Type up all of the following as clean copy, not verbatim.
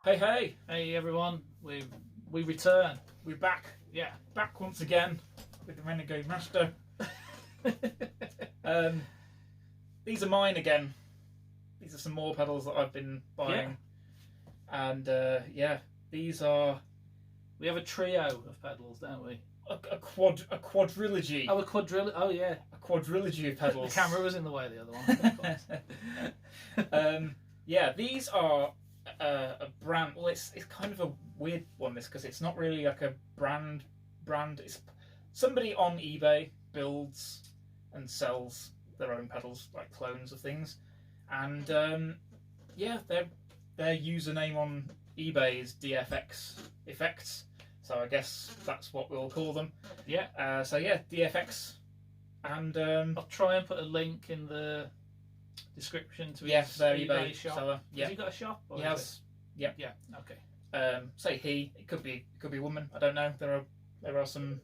Hey everyone, we return. We're back. Yeah, back once again with the Renegade Master. These are mine again. These are some more pedals that I've been buying. Yeah. And yeah, these are... We have a trio of pedals, don't we? A quadrilogy. Oh, a quadrilogy. Oh yeah, a quadrilogy of pedals. The camera was in the way, the other one. Yeah, these are a brand. Well, it's kind of a weird one, this, because it's not really like a brand. It's somebody on eBay builds and sells their own pedals, like clones of things, and yeah, their username on eBay is DFX effects. So I guess that's what we'll call them. Yeah. So yeah, DFX, and I'll try and put a link in the description to his their eBay shop. Seller. Yeah. Has he got a shop? He has. Yeah. Yeah. Okay. Say he. It could be a woman. I don't know. There are some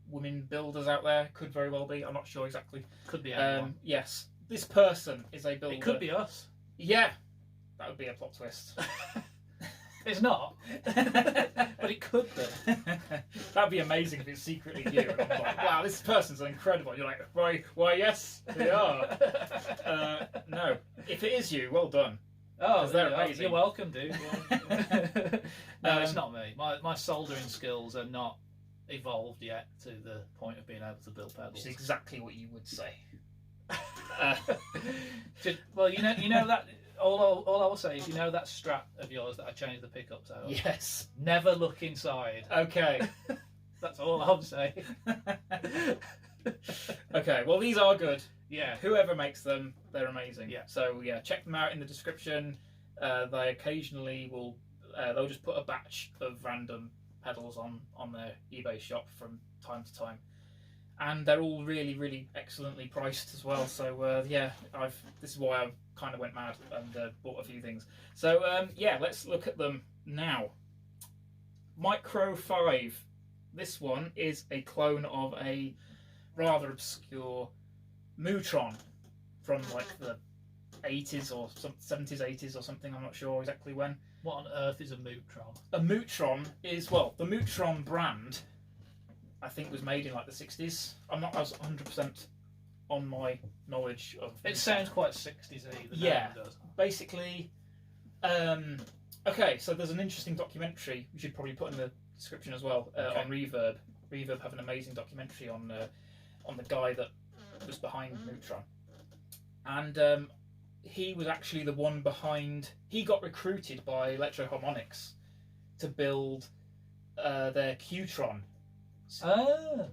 women builders out there. Could very well be. I'm not sure exactly. Could be anyone. Yes. This person is a builder. It could be us. Yeah. That would be a plot twist. It's not, but it could be. That'd be amazing if it's secretly you. And I'm like, wow, this person's incredible. You're like, why, yes, they are. No, if it is you, well done. Oh, they're amazing. You're welcome, dude. No, it's not me. My soldering skills are not evolved yet to the point of being able to build pedals. Which is exactly what you would say. Well, you know that. All I will say is, you know that Strat of yours that I changed the pickups out of? Yes. Never look inside. Okay. That's all I'll say. Okay, well, these are good. Yeah. Whoever makes them, they're amazing. Yeah. So, yeah, check them out in the description. They occasionally will... they'll just put a batch of random pedals on their eBay shop from time to time. And they're all really, really excellently priced as well. So yeah, this is why I kind of went mad and bought a few things. So yeah, let's look at them now. Micro 5. This one is a clone of a rather obscure Mu-tron from like the 80s or 70s, 80s or something. I'm not sure exactly when. What on earth is a Mu-tron? A Mu-tron is, well, the Mu-tron brand, I think, was made in like the 60s. I'm not as 100% on my knowledge of... It sounds quite 60s-y. Yeah, basically. Okay, so there's an interesting documentary we should probably put in the description as well, on Reverb. Reverb have an amazing documentary on the guy that was behind Mu-tron. And he was actually the one behind... He got recruited by Electro Harmonix to build their Q-tron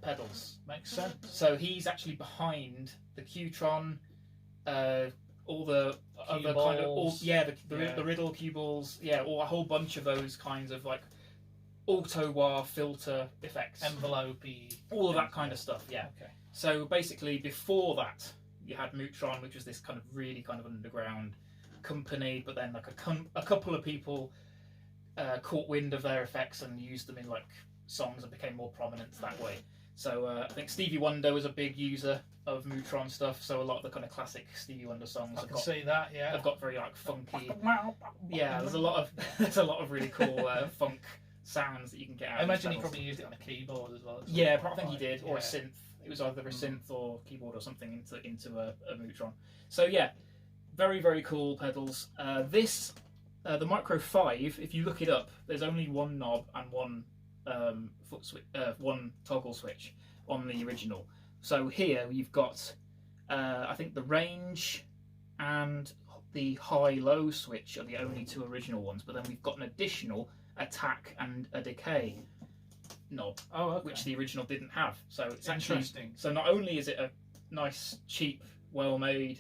pedals. Makes sense. So he's actually behind the Q-tron, all the other kind of the Riddle cue balls, or a whole bunch of those kinds of like auto wah filter effects, envelope-y, all of that kind of stuff. Yeah. Okay. So basically, before that, you had Mu-tron, which was this kind of really kind of underground company, but then like a couple of people caught wind of their effects and used them in like songs and became more prominent that way. So I think Stevie Wonder was a big user of Mu-tron stuff. So a lot of the kind of classic Stevie Wonder songs have got very like funky. Yeah, there's a lot of really cool funk sounds that you can get out. I imagine he probably used it on a keyboard as well. Yeah, I think he did, or a synth. It was either a synth or keyboard or something into a Mu-tron. So yeah, very, very cool pedals. The Micro 5, if you look it up, there's only one knob and one one toggle switch on the original. So here you've got I think the range and the high-low switch are the only two original ones, but then we've got an additional attack and a decay knob, which the original didn't have. So it's interesting. So not only is it a nice, cheap, well-made,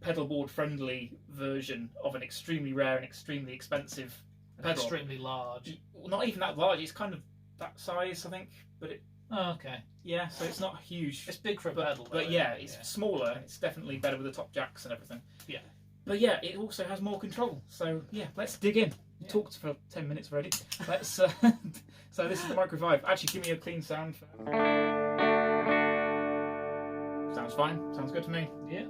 pedalboard friendly version of an extremely rare and extremely expensive pedal. Extremely large. Not even that large, it's kind of that size, I think, but it... Oh, okay. Yeah, so it's not huge. It's big for a pedal. But yeah, it's smaller, and it's definitely better with the top jacks and everything. Yeah. But yeah, it also has more control. So yeah, let's dig in. Yeah. Talked for 10 minutes already. Let's... so this is the Micro 5. Actually, give me a clean sound. Sounds fine. Sounds good to me. Yeah.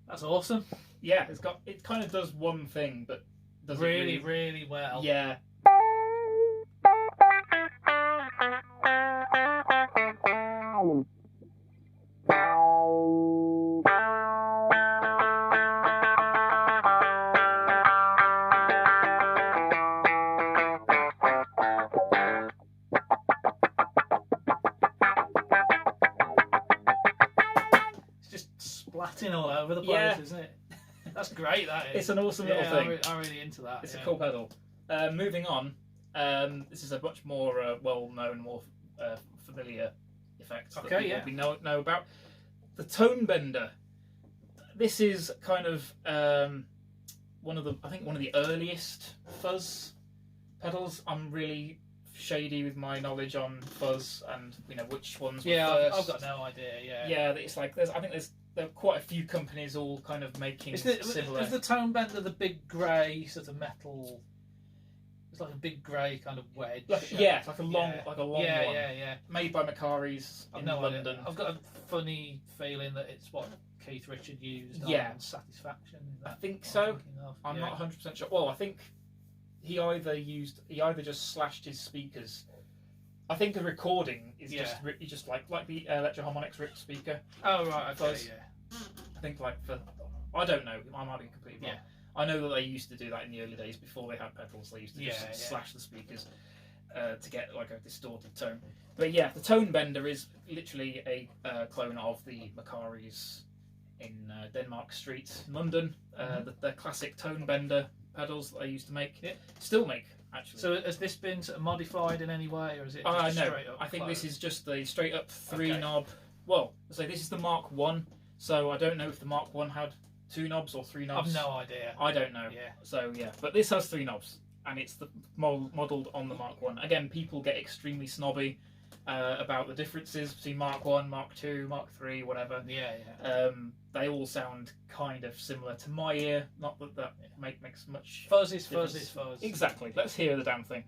That's awesome. Yeah, it kind of does one thing, but does really, really well. Yeah. It's just splatting all over the place, Yeah. isn't it? That's great, that is. It's an awesome little thing. I'm really into that. It's a cool pedal. Moving on, this is a much more well-known, more familiar effect that we know about. The Tone Bender. This is kind of one of the earliest fuzz pedals. I'm really shady with my knowledge on fuzz and which ones were first. I've got no idea. Yeah, it's like there are quite a few companies all kind of making similar. Is the Tone Bender the big grey sort of metal? It's like a big grey kind of wedge. Like a long one. Yeah. Made by Macari's in London. I've got a funny feeling that it's what Keith Richard used on Satisfaction. I think so. I'm not 100% sure. Well, I think he either just slashed his speakers. I think the recording is just like the Electro-Harmonix RIP speaker. Oh right, okay, I think I don't know. I might be completely wrong. I know that they used to do that in the early days before they had pedals. They used to just slash the speakers to get like a distorted tone. But yeah, the Tone Bender is literally a clone of the Macari's in Denmark Street, London. The classic Tone Bender pedals that they used to make, still make actually. So has this been sort of modified in any way, or is it just no, straight up? I think this is just the straight up 3-knob. Well, so this is the Mark 1. So I don't know if the Mark 1 had 2 knobs or 3 knobs. I've no idea. I don't know. Yeah. So yeah, but this has 3 knobs, and it's modelled on the Mark 1. Again, people get extremely snobby about the differences between Mark 1, Mark 2, Mark 3, whatever. Yeah. They all sound kind of similar to my ear. Not that makes much. Fuzz is difference. fuzz is fuzz. Exactly. Let's hear the damn thing.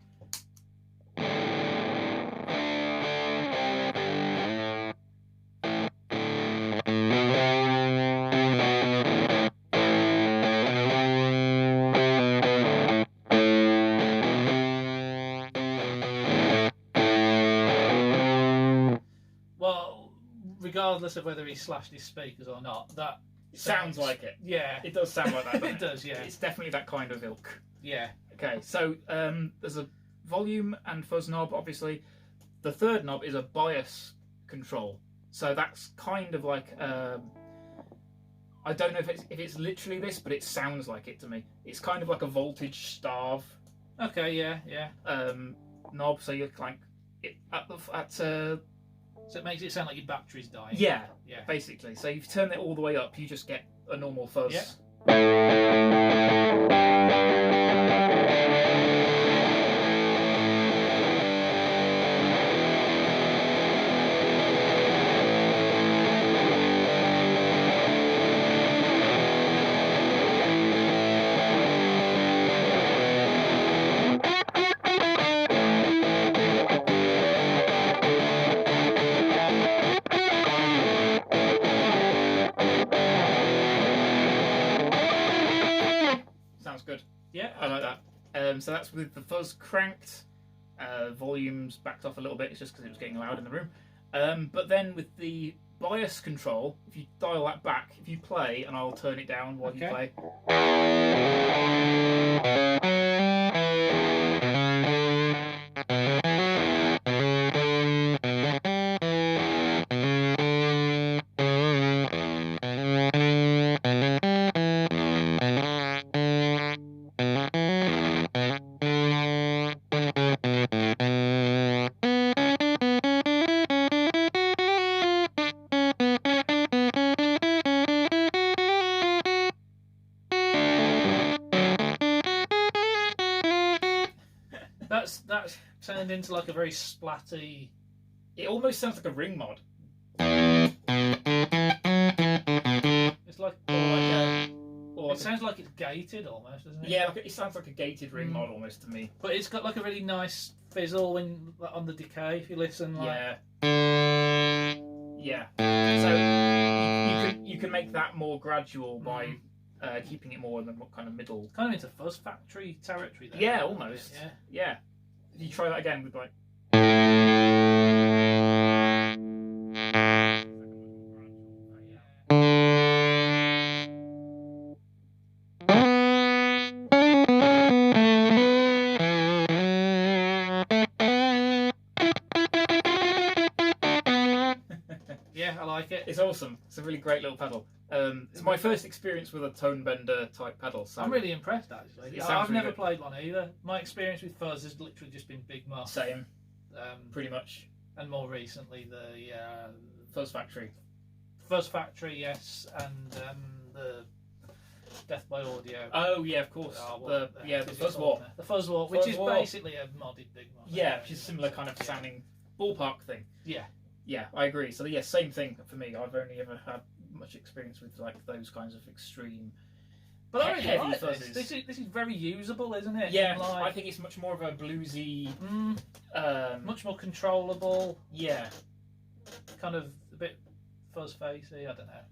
Regardless of whether he slashed his speakers or not, that sounds like it. Yeah, it does sound like that. It does. Yeah, it's definitely that kind of ilk. Yeah. Okay, so there's a volume and fuzz knob. Obviously, the third knob is a bias control. So that's kind of like I don't know if it's literally this, but it sounds like it to me. It's kind of like a voltage starve. Okay. Yeah. Knob. So you're like so it makes it sound like your battery's dying. Yeah, basically. So if you turn it all the way up, you just get a normal fuzz. Yeah. Good. Yeah, I like that. So that's with the fuzz cranked, volumes backed off a little bit. It's just because it was getting loud in the room. But then with the bias control, if you dial that back, if you play, and I'll turn it down while you play. That's turned into like a very splatty. It almost sounds like a ring mod. It's like, it sounds like it's gated almost, doesn't it? Yeah, it sounds like a gated ring mod almost to me. But it's got like a really nice fizzle when on the decay if you listen. Like... Yeah. So you can make that more gradual by keeping it more in the kind of middle. Kind of into Fuzz Factory territory there. Yeah, almost. Yeah. If you try that again with like. Yeah, I like it. It's awesome. It's a really great little pedal. It's my first experience with a tone bender type pedal. So I'm really impressed actually. I've never played one either. My experience with Fuzz has literally just been Big Muff. Same. Pretty much. And more recently the Fuzz Factory. Fuzz Factory, yes, and the Death by Audio. Oh yeah, of course. The Fuzz War. The Fuzz War, which is basically a modded Big Muff. Yeah, which is a similar kind of sounding ballpark thing. Yeah. Yeah, I agree. So yeah, same thing for me. I've only ever had much experience with like those kinds of extreme, but I really heavy like fuzzes. This is very usable, isn't it? Yeah, I think it's much more of a bluesy, much more controllable. Yeah, kind of a bit fuzz facey. I don't know.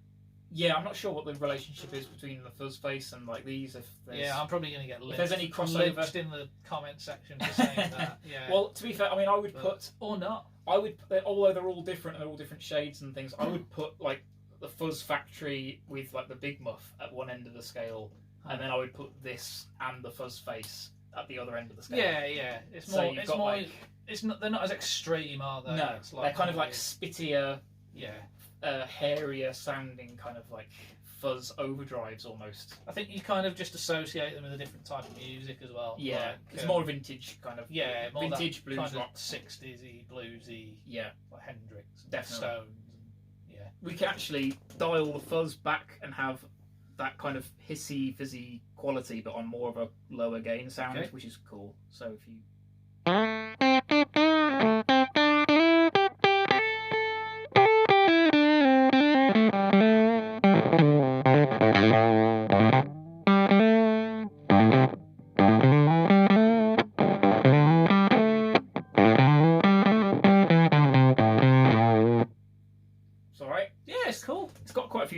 Yeah, I'm not sure what the relationship is between the fuzz face and like these. Yeah, I'm probably going to get if there's any crossover in the comment section for saying that. Yeah. Well, to be fair, I mean, I would put or not. I would, although they're all different and they're all different shades and things. I would put like the Fuzz Factory with like the Big Muff at one end of the scale, and then I would put this and the Fuzz Face at the other end of the scale. Yeah, yeah. It's more. It's more. Like, it's not. They're not as extreme, are they? No, it's like they're kind of like spittier, yeah, hairier sounding, kind of like fuzz overdrives almost. I think you kind of just associate them with a different type of music as well. Yeah, like, it's more vintage kind of. Yeah, more vintage blues kind rock, 60s-y, bluesy. Yeah, like Hendrix, definitely. Stones. Yeah, we can actually dial the fuzz back and have that kind of hissy, fizzy quality, but on more of a lower gain sound, which is cool. So if you.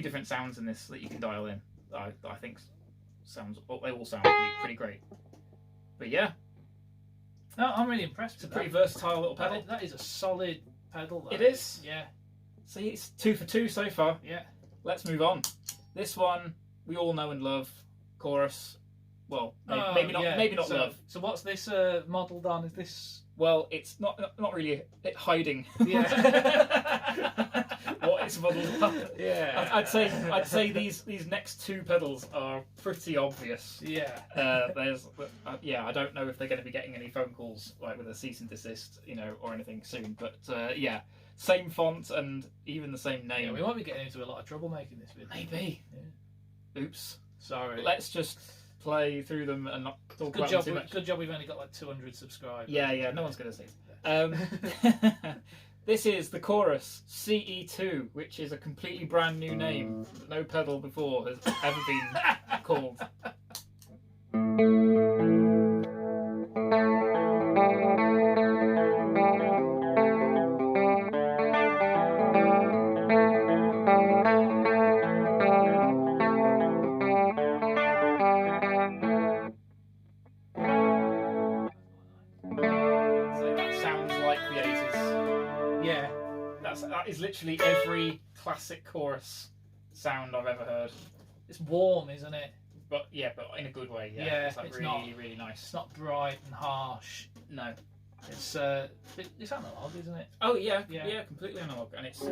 Different sounds in this that you can dial in. I think they all sound pretty great. But yeah, no, I'm really impressed. It's a pretty versatile little pedal. That is a solid pedal. It is. Yeah. See, it's 2 for 2 so far. Yeah. Let's move on. This one we all know and love. Chorus. Well, maybe not. Yeah. Maybe not love. So what's this modelled on? Is this? Well, it's not really hiding. Yeah. What it's modelled on. Yeah. I'd say these next two pedals are pretty obvious. Yeah. I don't know if they're going to be getting any phone calls like with a cease and desist, or anything soon. But yeah, same font and even the same name. Yeah, we might be getting into a lot of trouble making this video. Maybe. Yeah. Oops. Sorry. Let's just play through them and not talk about them too much. Good job we've only got like 200 subscribers. Yeah, no one's going to see it. This is the Chorus CE2, which is a completely brand new name that no pedal before has ever been called. That is literally every classic chorus sound I've ever heard. It's warm, isn't it? But in a good way. Yeah, yeah, it's like really nice. It's not bright and harsh. No, it's analog, isn't it? Oh yeah, completely analog. And it's,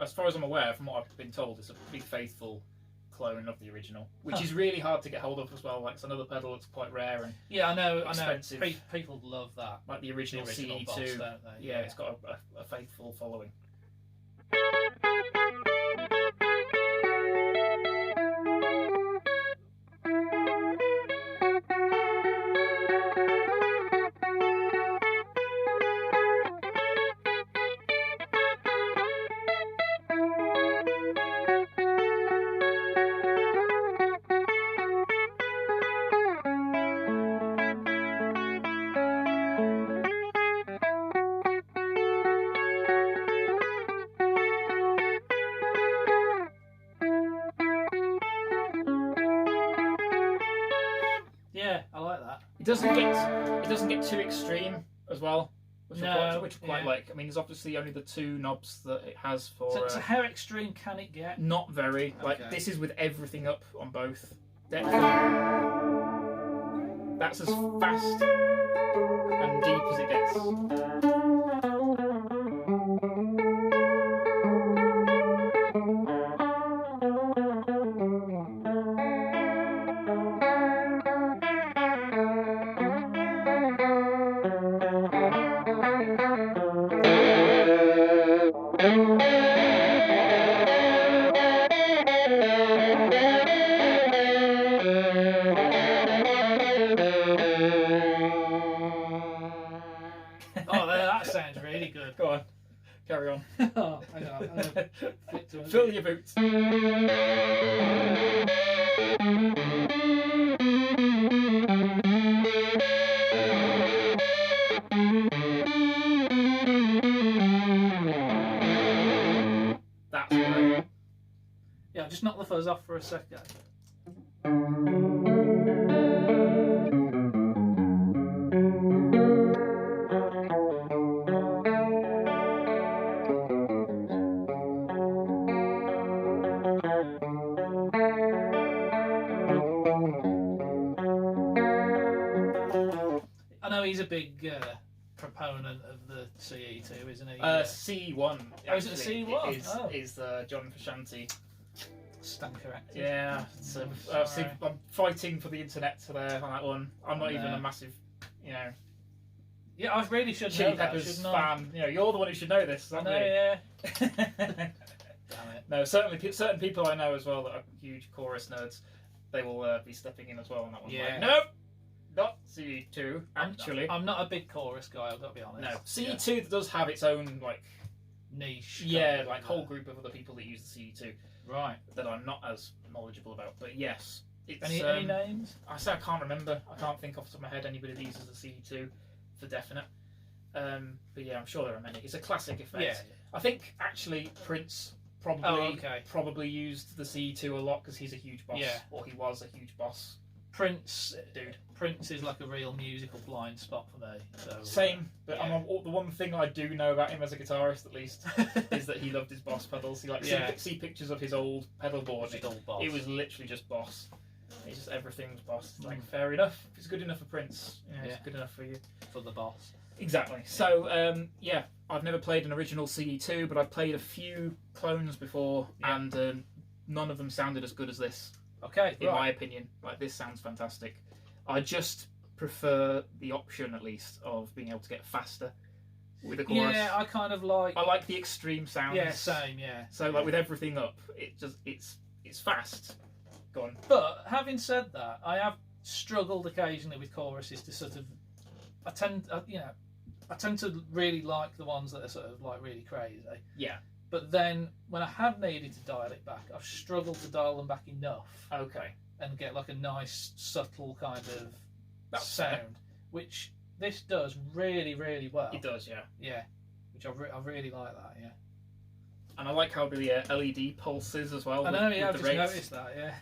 as far as I'm aware, from what I've been told, it's a pretty faithful clone of the original, which is really hard to get hold of as well. Like it's another pedal that's quite rare and expensive. I know. People love that. Like the original CE2, boss, don't they? Yeah, it's got a faithful following. Yeah, I like that. It doesn't get too extreme as well, which I quite like. I mean, there's obviously only the 2 knobs that it has for. So how extreme can it get? Not very. Like Okay. this is with everything up on both. Depth. That's as fast and deep as it gets. Oh, that sounds really good. Go on, carry on. Oh, hang on. I'm gonna flick to Fill your boots. That's great. Yeah, just knock the fuzz off for a second. I know he's a big proponent of the CE2, isn't he? C1. Oh, is it C1? Is John Frusciante. Stunker active. Yeah, I'm fighting for the internet there on that one. I'm not even a massive, Yeah, I really should Chili know that, Peppers shouldn't I? fan. You're the one who should know this. I Aren't know, you? yeah. Damn it. No, certainly certain people I know as well that are huge chorus nerds. They will be stepping in as well on that one. Yeah. Like, nope, not CE2. Actually, I'm not a big chorus guy. I've got to be honest. no, CE2 does have its own Niche. whole group of other people that use the CE2 Right. that I'm not as knowledgeable about. But yes, it's Any names? I can't remember. I can't think off the top of my head anybody that uses the CE2 for definite. But yeah, I'm sure there are many. It's a classic effect. Yeah. I think actually Prince probably used the CE2 a lot because he's a huge boss. Yeah. Or he was a huge boss. Prince, dude. Prince is like a real musical blind spot for me. So Same, but yeah. the one thing I do know about him as a guitarist, at least, is that he loved his Boss pedals. He see pictures of his old pedal board. Just all Boss. It was literally just Boss. It's just everything was Boss. It's like fair enough. If it's good enough for Prince, it's good enough for you. For the Boss. Exactly. So I've never played an original CE2, but I've played a few clones before, and none of them sounded as good as this. Okay, in my opinion. Like, this sounds fantastic. I just prefer the option, at least, of being able to get faster with the chorus. Yeah, I kind of like. I like the extreme sounds. Yeah, same. Yeah. So like with everything up, it's fast. Go on. But having said that, I have struggled occasionally with choruses to sort of. I tend to really like the ones that are sort of like really crazy. Yeah. But then when I have needed to dial it back, I've struggled to dial them back enough. Okay. And get like a nice subtle kind of sound, fair. Which this does really, really well. It does, yeah. Yeah, which I really like that. Yeah. And I like how the LED pulses as well. I know, with I've the just rates. noticed that. Yeah.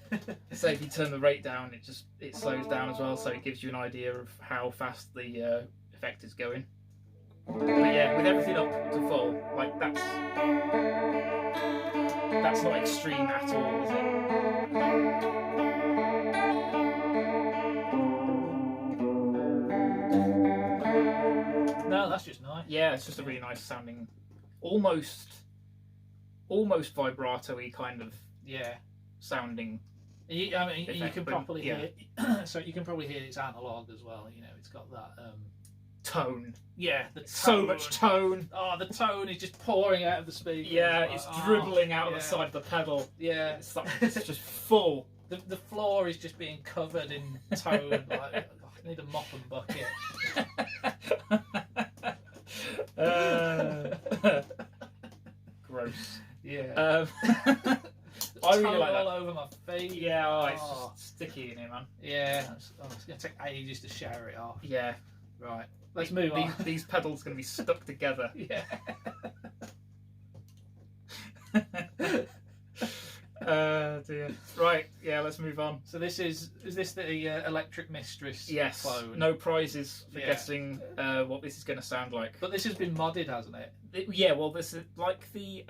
So if you turn the rate down, it slows down as well, so it gives you an idea of how fast the effect is going. But yeah, with everything up to full, like that's not extreme at all, is it? No, that's just nice. Yeah, it's just a really nice sounding, almost vibrato-y kind of sounding. You can properly hear. So you can probably hear it's analog as well. It's got that tone. Yeah, the tone. So much tone. Oh, the tone is just pouring out of the speaker. Yeah, it's dribbling out of the side of the pedal. Yeah, it's just full. The floor is just being covered in tone. Like, I need a mop and bucket. Gross. Yeah. I really like that. All over my feet. Yeah, it's just sticky in here, man. Yeah, it's going to take ages to shower it off. Yeah. Right. Let's move on. These pedals are going to be stuck together. Yeah. Dear. Right, yeah, let's move on. So this is this the Electric Mistress Yes, clone? no prizes for guessing what this is going to sound like. But this has been modded, hasn't it? Yeah, well, this is like the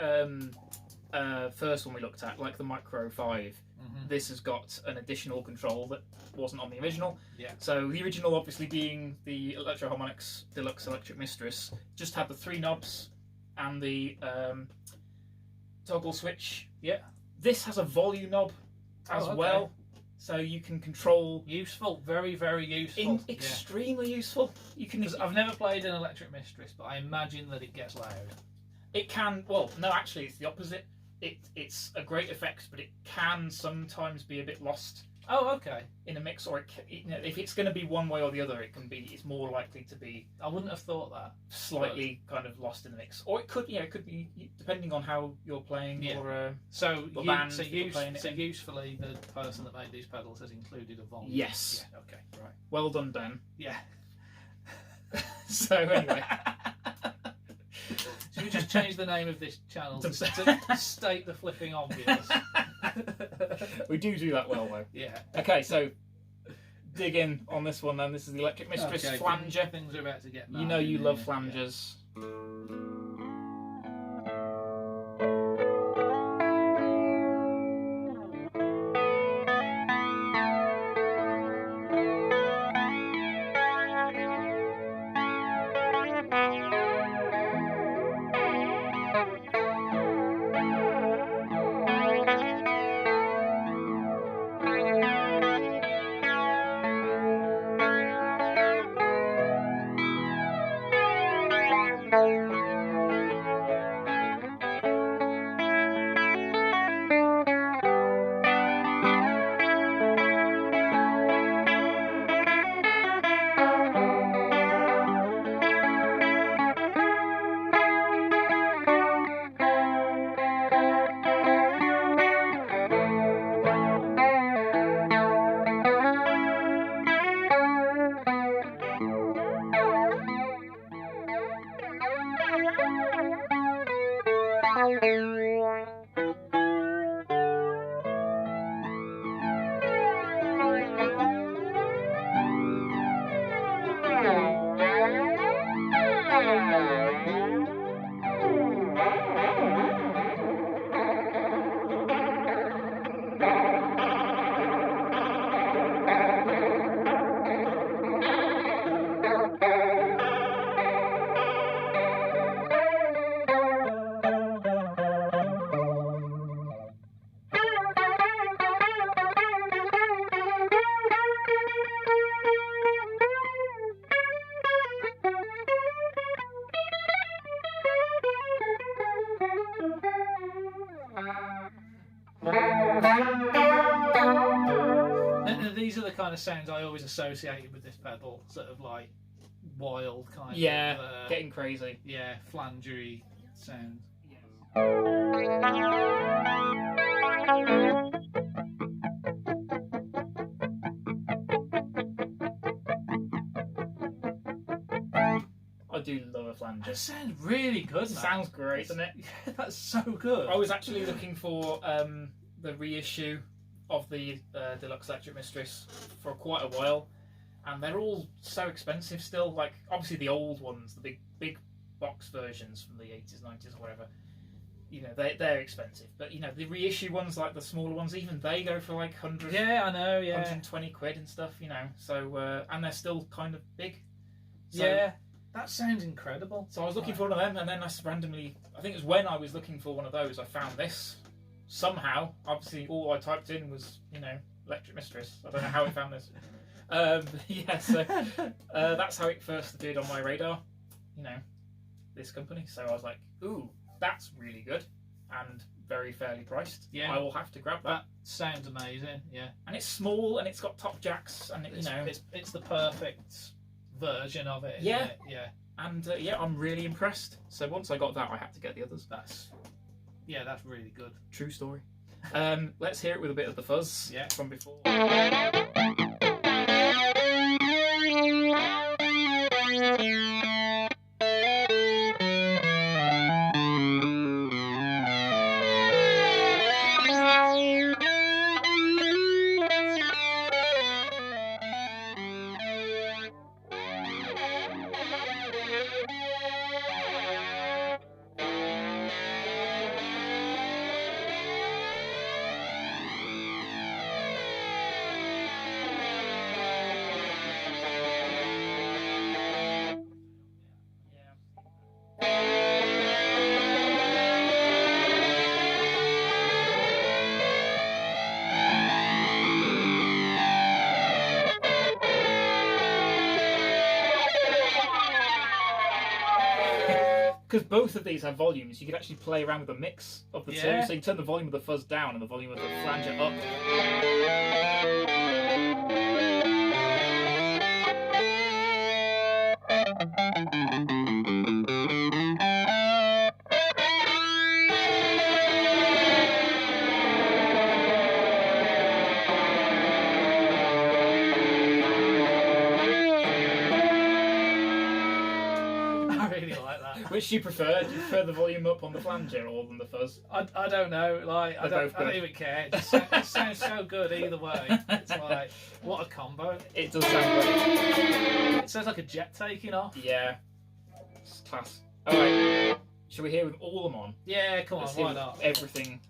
first one we looked at, like the Micro 5. This has got an additional control that wasn't on the original. Yeah. So the original, obviously being the Electro Harmonix Deluxe Electric Mistress, just had the 3 knobs and the toggle switch. Yeah. This has a volume knob as well, so you can control. Useful, very, very useful. Extremely useful. You can. Because I've never played an Electric Mistress, but I imagine that it gets loud. It can. Well, no, actually, it's the opposite. It's a great effect, but it can sometimes be a bit lost. Oh, okay. In a mix, or if it's going to be one way or the other, it's more likely to be. I wouldn't have thought that. Slightly kind of lost in the mix, or it could be depending on how you're playing. Or so usefully, the person that made these pedals has included a volume. Yes. Yeah, okay. Right. Well done, Ben. Yeah. So anyway. Should we just change the name of this channel to state the flipping obvious? We do that well, though. Yeah. Okay, so dig in on this one then. This is the Electric Mistress flanger. Things are about to get mad. You know you love flangers. Yeah. These are the kind of sounds I always associated with this pedal, sort of like wild kind of... getting crazy. Yeah, flangery sounds. I do love a flanger. That sounds really good, man. Sounds great, doesn't it? Yeah, that's so good. I was actually looking for the reissue of the Deluxe Electric Mistress for quite a while, and they're all so expensive still. Like, obviously the old ones, the big box versions from the 80s, 90s or whatever, you know, they're expensive. But, you know, the reissue ones, like the smaller ones, even they go for like 100, yeah, I know, yeah, 120 quid and stuff, you know. So and they're still kind of big. So, yeah, that sounds incredible. So I was looking for one of them, and then I randomly, I think it was when I was looking for one of those, I found this. Somehow, obviously, all I typed in was, you know, Electric Mistress. I don't know how I found this. Yeah, so that's how it first appeared on my radar, you know, this company. So I was like, ooh, that's really good and very fairly priced. Yeah, I will have to grab that. That sounds amazing. Yeah, and it's small and it's got top jacks and you know, it's the perfect version of it. Yeah, it? Yeah, and yeah, I'm really impressed. So once I got that, I had to get the others. That's really good. True story. Let's hear it with a bit of the fuzz from before. because both of these have volumes, you could actually play around with a mix of the two. Yeah. So you turn the volume of the fuzz down and the volume of the flanger up. I really like that. Which do you prefer? Do you prefer the volume up on the flanger or than the fuzz? I don't know. Like I They're both don't good. even care. It sounds so good either way. It's like what a combo. It does sound great. It sounds like a jet taking off. Yeah. It's class. Alright. Shall we hear with all of them on? Yeah, come on, Let's why hear not? everything.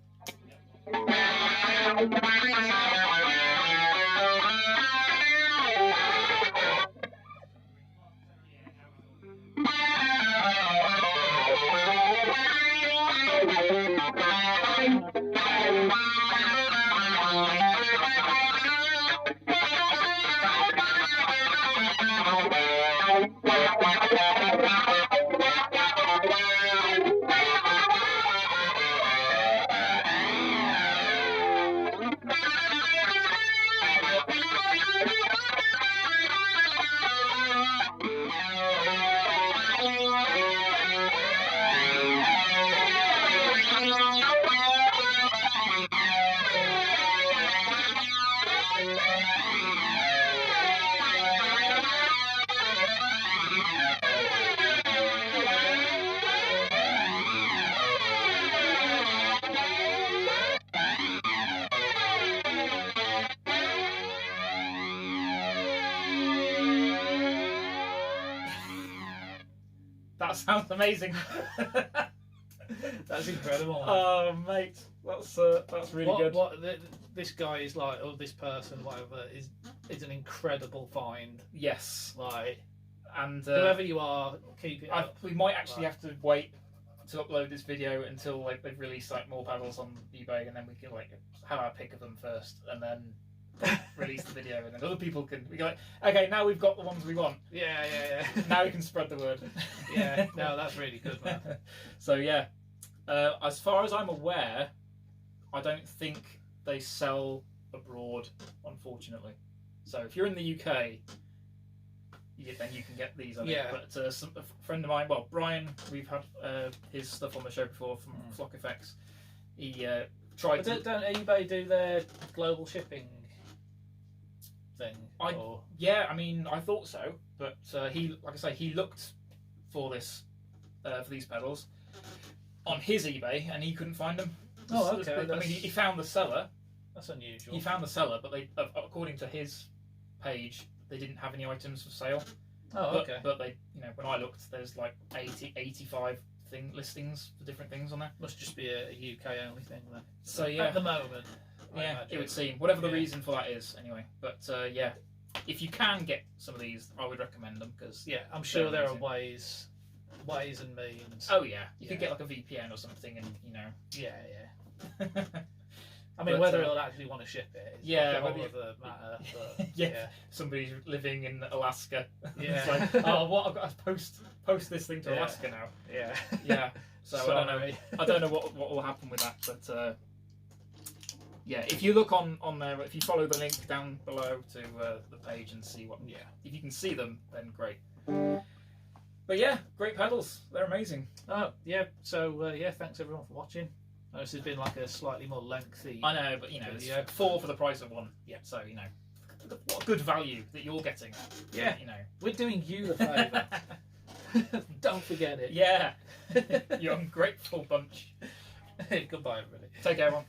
That sounds amazing. That's incredible. Man. Oh, mate, that's really good. This guy is like, or this person, whatever, is an incredible find. Yes, Like, and whoever you are, keep it up. we might actually have to wait to upload this video until like they've released like more pedals on eBay, and then we can like have our pick of them first, and then release the video, and then other people can. We go like, okay, now we've got the ones we want. Yeah. Now we can spread the word. Yeah, no, that's really good, man. So yeah, as far as I'm aware, I don't think they sell abroad, unfortunately. So if you're in the UK, then you can get these. I think. Yeah. But a friend of mine, well, Brian, we've had his stuff on the show before from Flock FX. He tried But to. don't eBay do their global shipping thing? Yeah, I mean, I thought so, but he, like I say, he looked for this for these pedals on his eBay, and he couldn't find them. Oh, okay. I mean, he found the seller. That's unusual. He found the seller, but they, according to his page, they didn't have any items for sale. Oh, okay. But they, when I looked, there's like 85 listings for different things on there. Must just be a UK only thing then. So yeah, At the moment. I yeah, imagine. it would seem. Whatever the Yeah. reason for that is, anyway. But yeah, if you can get some of these, I would recommend them because. Yeah, I'm sure They're there are amazing. ways and means. Oh yeah, you could Yeah. get like a VPN or something, and Yeah. I mean, But, whether it'll actually want to ship it is yeah, a whole whether you- other matter. But, yeah. Somebody's living in Alaska. Yeah. It's like, oh, what? I've got to post this thing to Yeah. Alaska now. yeah. Yeah. So I don't know. Sorry. I don't know what will happen with that, but yeah, if you look on there, if you follow the link down below to the page and see what, Yeah. if you can see them, then great. But yeah, great pedals. They're amazing. Oh, yeah. So, yeah, thanks everyone for watching. This has been like a slightly more lengthy. I know, but it's Video. 4 for the price of 1. Yeah. So what a good value that you're getting. Yeah. We're doing you the favour. Don't forget it. Yeah. You ungrateful bunch. Goodbye, everybody. Take care, everyone.